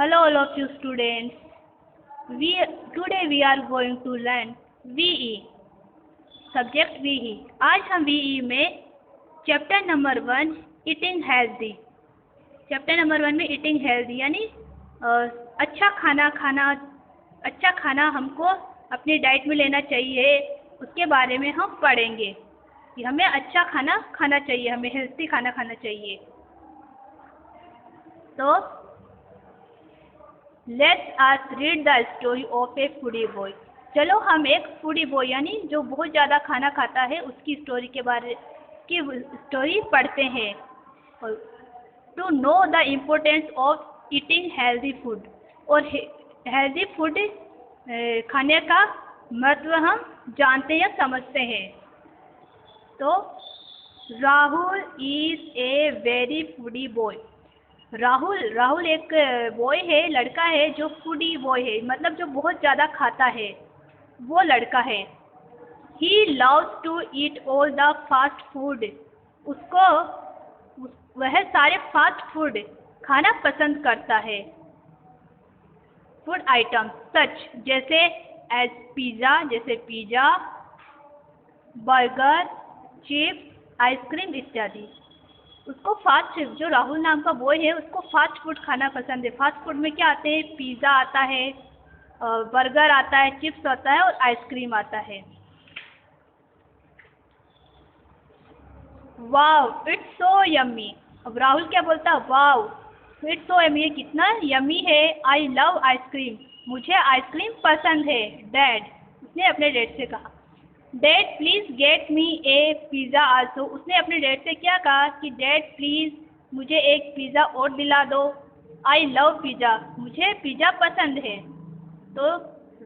Hello all of you students. Today we are going to learn VE. Subject VE. आज हम VE में chapter number 1 eating healthy. Chapter number 1 में eating healthy यानी अच्छा खाना हमको अपनी डाइट में लेना चाहिए, उसके बारे में हम पढ़ेंगे कि हमें अच्छा खाना खाना चाहिए, हमें हेल्दी खाना खाना चाहिए। तो let's us read the story of A foodie boy. चलो हम एक फूडी बॉय यानी जो बहुत ज़्यादा खाना खाता है उसकी स्टोरी पढ़ते हैं। To know the importance of eating healthy food. और हेल्दी फूड खाने का महत्व हम जानते हैं, समझते हैं। तो Rahul is a very foodie boy. Rahul एक बॉय है, लड़का है जो फूडी बॉय है, मतलब जो बहुत ज़्यादा खाता है, वो लड़का है। He loves to eat all the fast food. वह सारे फास्ट फूड खाना पसंद करता है। फूड आइटम्स सच जैसे पिज़्ज़ा, बर्गर, चिप्स, आइसक्रीम इत्यादि। उसको जो राहुल नाम का बॉय है उसको फास्ट फूड खाना पसंद है। फास्ट फूड में क्या आते हैं? पिज़्ज़ा आता है, बर्गर आता है, चिप्स आता है और आइसक्रीम आता है। Wow it's so yummy. अब राहुल क्या बोलता है? वाव इट्स सो यम्मी, ये कितना यम्मी है। आई लव आइसक्रीम, मुझे आइसक्रीम पसंद है। डैड, उसने अपने डैड से कहा। Dad please get me A pizza also. उसने अपने डैड से क्या कहा कि डैड प्लीज़ मुझे एक पिज़्ज़ा और दिला दो। आई लव पिज़्ज़ा, मुझे पिज़्ज़ा पसंद है। तो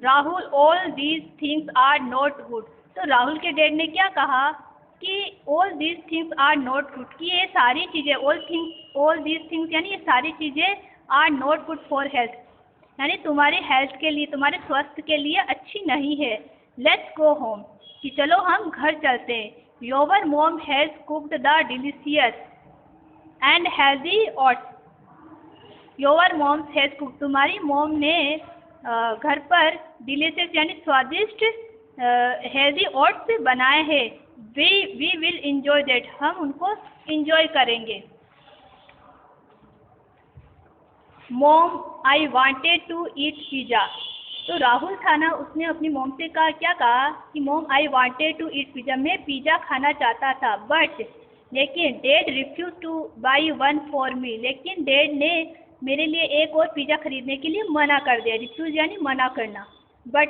Rahul all these things are not good. तो राहुल के डैड ने क्या कहा कि all these things are not good, कि ये सारी चीज़ें ऑल दीज थिंग्स यानी ये सारी चीज़ें are not good for health, यानी तुम्हारी हेल्थ के लिए, तुम्हारे स्वास्थ्य के लिए अच्छी नहीं है। लेट्स गो होम, कि चलो हम घर चलते हैं। Your mom has cooked the delicious and healthy oats. Your mom has cooked, तुम्हारी मॉम ने घर पर डिलीशियस यानी स्वादिष्ट हेल्दी ओट्स बनाए हैं। वी विल इंजॉय दैट, हम उनको इंजॉय करेंगे। Mom I wanted to eat pizza. तो राहुल था ना, उसने अपनी मॉम से क्या कहा कि mom I wanted to eat pizza, मैं पिज़्ज़ा खाना चाहता था, लेकिन dad refuse to buy one for me. लेकिन डैड ने मेरे लिए एक और पिज़्ज़ा खरीदने के लिए मना कर दिया। रिफ्यूज यानी मना करना।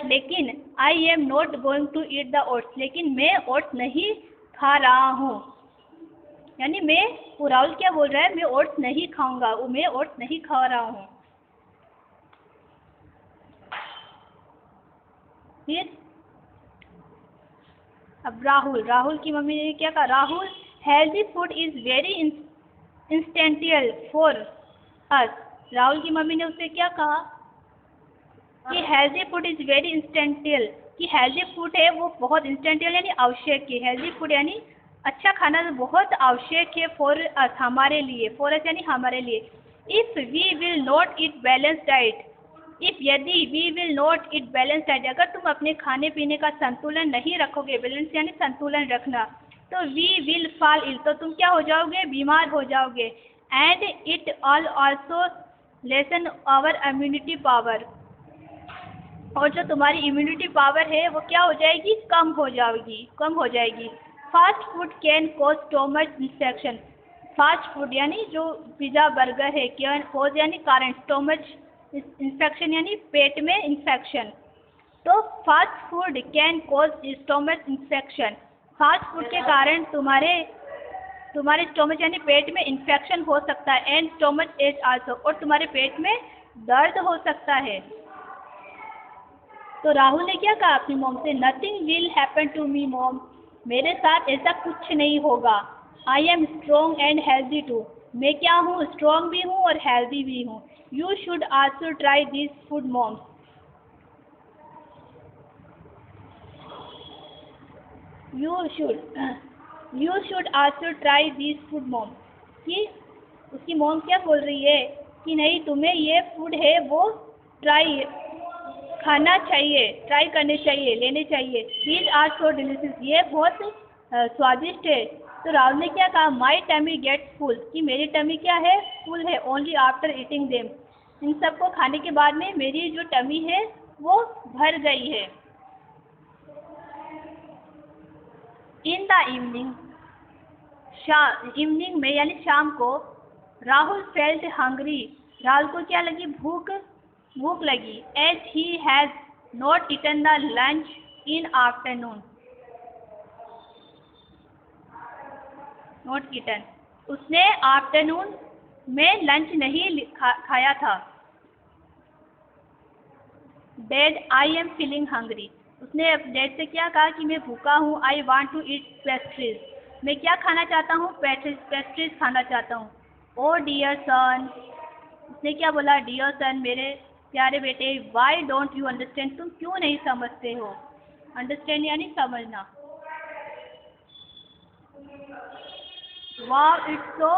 लेकिन I am not going to eat the oats, लेकिन मैं ओट्स नहीं खा रहा हूँ। यानी राहुल क्या बोल रहा है? मैं ओट्स नहीं खाऊंगा, मैं ओट्स नहीं खा रहा हूँ। फिर अब राहुल की मम्मी ने क्या कहा? Rahul healthy food is very essential for us. Rahul की मम्मी ने उससे क्या कहा कि healthy food is very essential, कि हेल्दी फूड है वो बहुत इंस्टेंटियल यानी आवश्यक है। हेल्दी फूड यानी अच्छा खाना बहुत आवश्यक है फॉर अस, हमारे लिए। फॉर अस यानी हमारे लिए। If we will not eat balance diet, यदि we will not eat balance diet, अगर तुम अपने खाने पीने का संतुलन नहीं रखोगे, बैलेंस यानी संतुलन रखना, तो वी विल फॉल इल, तो तुम क्या हो जाओगे? बीमार हो जाओगे। And it all also lessen our immunity power, और जो तुम्हारी इम्यूनिटी पावर है वो क्या हो जाएगी? कम हो जाएगी। Fast food can cause stomach infection. Fast food यानी जो पिज़्ज़ा बर्गर है, क्या कॉज यानी कारण, स्टोमच इन्फेक्शन यानी पेट में इन्फेक्शन। तो fast food can cause stomach infection. Fast food के कारण तुम्हारे स्टोमच यानी पेट में इन्फेक्शन हो सकता है। एंड स्टोमच एच आल्सो, और तुम्हारे पेट में दर्द हो सकता है। तो राहुल ने क्या कहा अपनी मॉम से? Nothing will happen to me mom, मेरे साथ ऐसा कुछ नहीं होगा। I am strong and healthy too, मैं क्या हूँ? स्ट्रॉन्ग भी हूँ और हेल्दी भी हूँ। You should also try this food mom, you should also try this food mom. कि उसकी मॉम क्या बोल रही है कि नहीं तुम्हें ये फूड है वो खाना चाहिए, ट्राई करने चाहिए, लेने चाहिए। दीज आर सो डिलीशियस, ये बहुत स्वादिष्ट है। तो राहुल ने क्या कहा, माई टमी गेट्स फुल, कि मेरी टमी क्या है, फुल है, ओनली आफ्टर ईटिंग देम, इन सबको खाने के बाद में मेरी जो टमी है वो भर गई है। इन द इवनिंग, इवनिंग में यानी शाम को, राहुल फेल्ट हंग्री, राहुल को क्या लगी, भूख लगी। As he has not eaten the lunch in afternoon, not eaten, उसने आफ्टरनून में लंच नहीं खाया था। Dad I am feeling hungry, उसने डैड से क्या कहा कि मैं भूखा हूँ। I want to eat pastries, मैं क्या खाना चाहता हूँ, पेस्ट्रीज खाना चाहता हूँ। ओ डियर सन, उसने क्या बोला, डियर सन, मेरे प्यारे बेटे, वाई डोंट यू अंडरस्टैंड, तुम क्यों नहीं समझते हो। अंडरस्टैंड यानी समझना। वाह इट्स सो,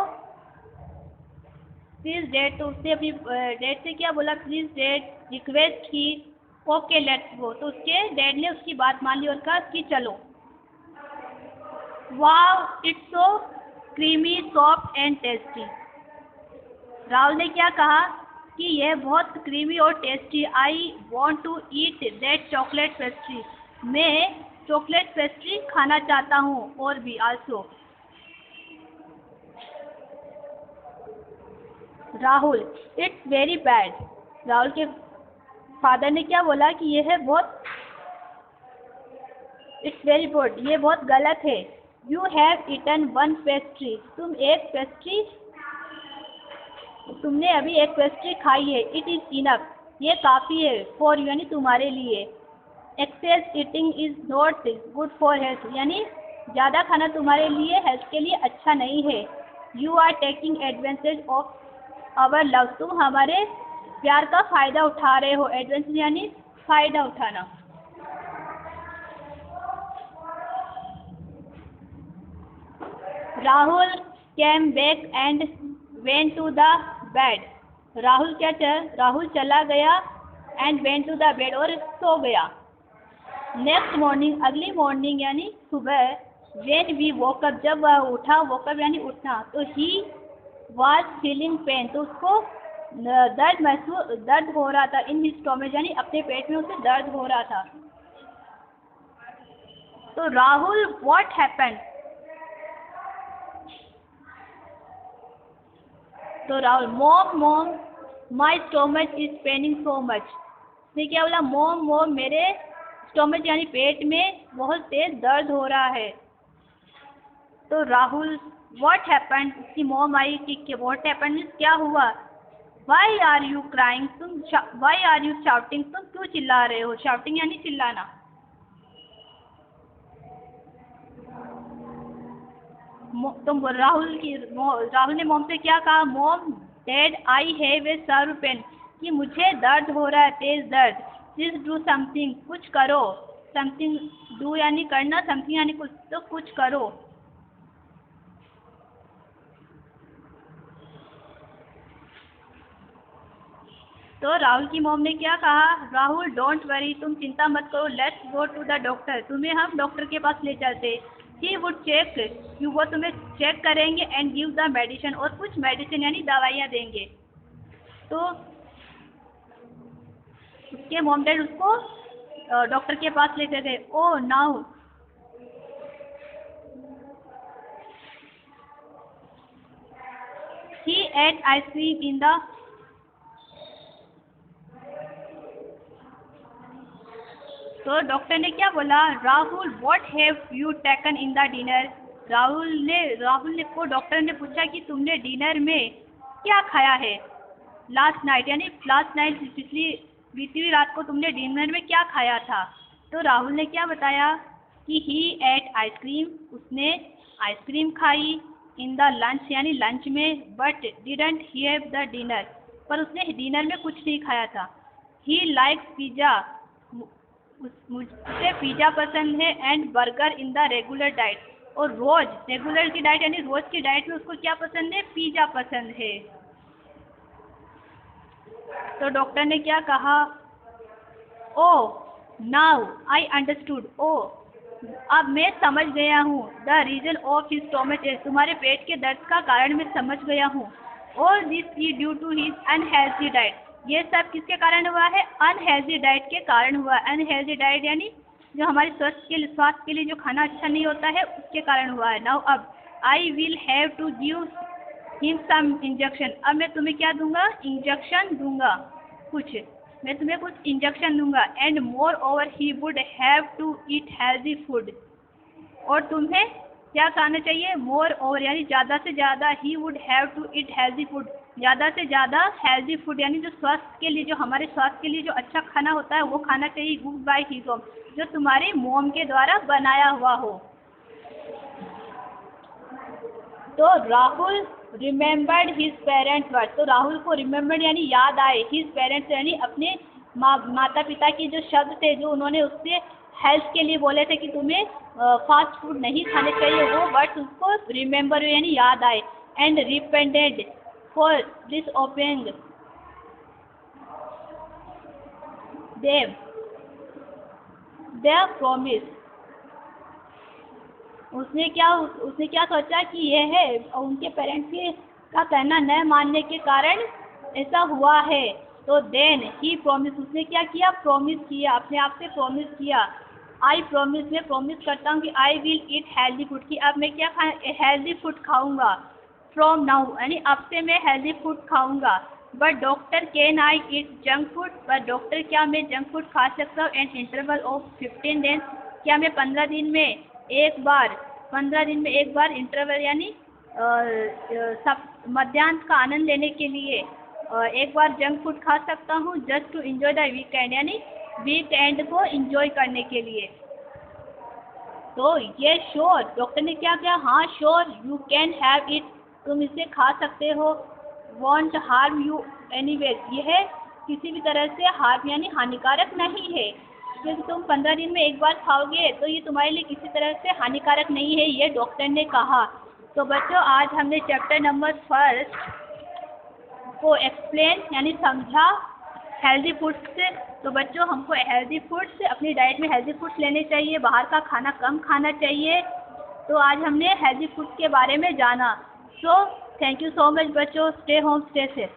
प्लीज डैड, तो उसने अपनी डैड से क्या बोला, प्लीज डैड रिक्वेस्ट की, ओके लेट्स गो, तो उसके डैड ने उसकी बात मान ली और कहा कि चलो। वाह it's so creamy soft and tasty, Rahul ने क्या कहा कि यह बहुत क्रीमी और tasty. I want to eat that chocolate pastry, मैं चॉकलेट पेस्ट्री खाना चाहता हूँ, और भी also. Rahul it's very bad, Rahul के फादर ने क्या बोला कि यह है बहुत, इट्स वेरी गुड, ये बहुत गलत है। You have eaten one pastry, तुमने अभी एक पेस्ट्री खाई है। इट इज़ इनफ, ये काफ़ी है, फॉर यानी तुम्हारे लिए। Excess eating is not good for health, यानी ज़्यादा खाना तुम्हारे लिए हेल्थ के लिए अच्छा नहीं है। You are taking advantage of our love, तुम हमारे प्यार का फ़ायदा उठा रहे हो। एडवांटेज यानी फ़ायदा उठाना। Rahul came back and went to the bed, Rahul चला गया and went to the bed, और सो गया। नेक्स्ट मॉर्निंग, अगली मॉर्निंग यानी सुबह, व्हेन वी वोकअप, जब वह उठा, वोकअप यानी उठना, तो ही वाज फीलिंग पेन, तो उसको दर्द हो रहा था। इन हिज स्टोमच यानी अपने पेट में उसे दर्द हो रहा था। तो राहुल व्हाट हैपेंड, तो Rahul, mom my stomach is Penning so much, उसने क्या बोला, मॉम मेरे स्टोमच यानी पेट में बहुत तेज दर्द हो रहा है। तो राहुल व्हाट हैपेंड, उसकी मॉम आई कि व्हाट हैपेंड क्या हुआ। Why are you crying, why are you shouting, तुम क्यों चिल्ला रहे हो। शाउटिंग यानी चिल्लाना। तो राहुल ने मॉम से क्या कहा, mom dad I have a severe pain, कि मुझे दर्द हो रहा है, तेज दर्द। प्लीज डू समथिंग, कुछ करो। समथिंग डू यानी करना, समथिंग यानी कुछ, तो कुछ करो। तो राहुल की मॉम ने क्या कहा, राहुल डोंट वरी, तुम चिंता मत करो, let's go to the doctor, तुम्हें हम डॉक्टर के पास ले चलते। ही वुड चेक यू, वो तुम्हें चेक करेंगे, एंड गिव द मेडिसिन, और कुछ मेडिसिन यानी दवाइयाँ देंगे। तो उसके मॉम डैड उसको डॉक्टर के पास लेते गए। ओह now, he eight ice cream in the, तो डॉक्टर ने क्या बोला, Rahul what have you taken in the dinner, Rahul ने को डॉक्टर ने पूछा कि तुमने डिनर में क्या खाया है। लास्ट नाइट यानी लास्ट नाइट, बीती हुई रात को तुमने डिनर में क्या खाया था। तो राहुल ने क्या बताया कि ही एट आइसक्रीम, उसने आइसक्रीम खाई, इन द लंच यानी लंच में, but didn't have the dinner, पर उसने डिनर में कुछ नहीं खाया था। ही लाइक्स पिज़्ज़ा, मुझे पिज़्ज़ा पसंद है, and burger in the regular diet, और रोज़ रेगुलर की डाइट यानी रोज़ की डाइट में उसको क्या पसंद है, पिज़्ज़ा पसंद है। तो डॉक्टर ने क्या कहा? ओह नाउ आई अंडरस्टूड। ओह अब मैं समझ गया हूँ। The reason of his stomach ache, तुम्हारे पेट के दर्द का कारण मैं समझ गया हूँ। All this is due to his unhealthy diet, ये सब किसके कारण हुआ है? अनहेल्थी डाइट के कारण हुआ। अनहेल्थी डाइट यानी जो हमारे स्वास्थ्य के लिए जो खाना अच्छा नहीं होता है उसके कारण हुआ है। नाउ अब I will have to give him some injection, अब मैं तुम्हें क्या दूंगा? इंजेक्शन दूंगा कुछ, मैं तुम्हें कुछ इंजेक्शन दूंगा। And moreover he would have to eat healthy food, और तुम्हें क्या खाना चाहिए? मोर ओवर यानी ज़्यादा से ज़्यादा, he would have to eat healthy food, ज़्यादा से ज़्यादा हेल्दी फूड यानी जो स्वास्थ्य के लिए, जो हमारे स्वास्थ्य के लिए जो अच्छा खाना होता है वो खाना चाहिए। कुक बाय हिज होम, जो तुम्हारी मोम के द्वारा बनाया हुआ हो। तो Rahul remembered his parents word, तो राहुल को रिमेम्बर्ड यानी याद आए, हिज पेरेंट्स यानी अपने माता पिता के जो शब्द थे जो उन्होंने उससे हेल्थ के लिए बोले थे कि तुम्हें फास्ट फूड नहीं खाने चाहिए, वो वर्ड्स उसको रिमेम्बर यानी याद आए। And repented for this opening देव देयर प्रॉमिस, उसने क्या सोचा कि यह है उनके पेरेंट्स के का कहना न मानने के कारण ऐसा हुआ है। तो देन ही प्रॉमिस, उसने क्या किया? प्रॉमिस किया, अपने आप से प्रॉमिस किया। आई प्रॉमिस, मैं प्रॉमिस करता हूँ कि I will eat healthy food, कि अब मैं क्या हेल्दी फूड खाऊंगा। फ्रॉम नाउ यानी अब से मैं हेल्दी फूड खाऊंगा। But doctor can I eat junk food, पर डॉक्टर क्या मैं जंक फूड खा सकता हूँ? एन इंटरवल ऑफ 15 डेज, क्या मैं 15 दिन में एक बार इंटरवल यानी सब मध्याह्न का आनंद लेने के लिए एक बार जंक फूड खा सकता हूँ? Just to enjoy the weekend यानी वीकेंड को एंजॉय करने के लिए। तो ये श्योर, डॉक्टर ने क्या किया? हाँ sure, you can have it, तुम इसे खा सकते हो। वॉन्ट हार्म यू एनीवेज, यह किसी भी तरह से हार्म यानी हानिकारक नहीं है, क्योंकि तुम 15 दिन में एक बार खाओगे तो ये तुम्हारे लिए किसी तरह से हानिकारक नहीं है, ये डॉक्टर ने कहा। तो बच्चों आज हमने चैप्टर नंबर 1 को एक्सप्लेन यानी समझा हेल्दी फूड्स से। तो बच्चों हमको हेल्दी फूड्स अपनी डाइट में हेल्दी फूड्स लेने चाहिए, बाहर का खाना कम खाना चाहिए। तो आज हमने हेल्दी फूड्स के बारे में जाना। So thank you so much बच्चों, स्टे होम स्टे सेफ।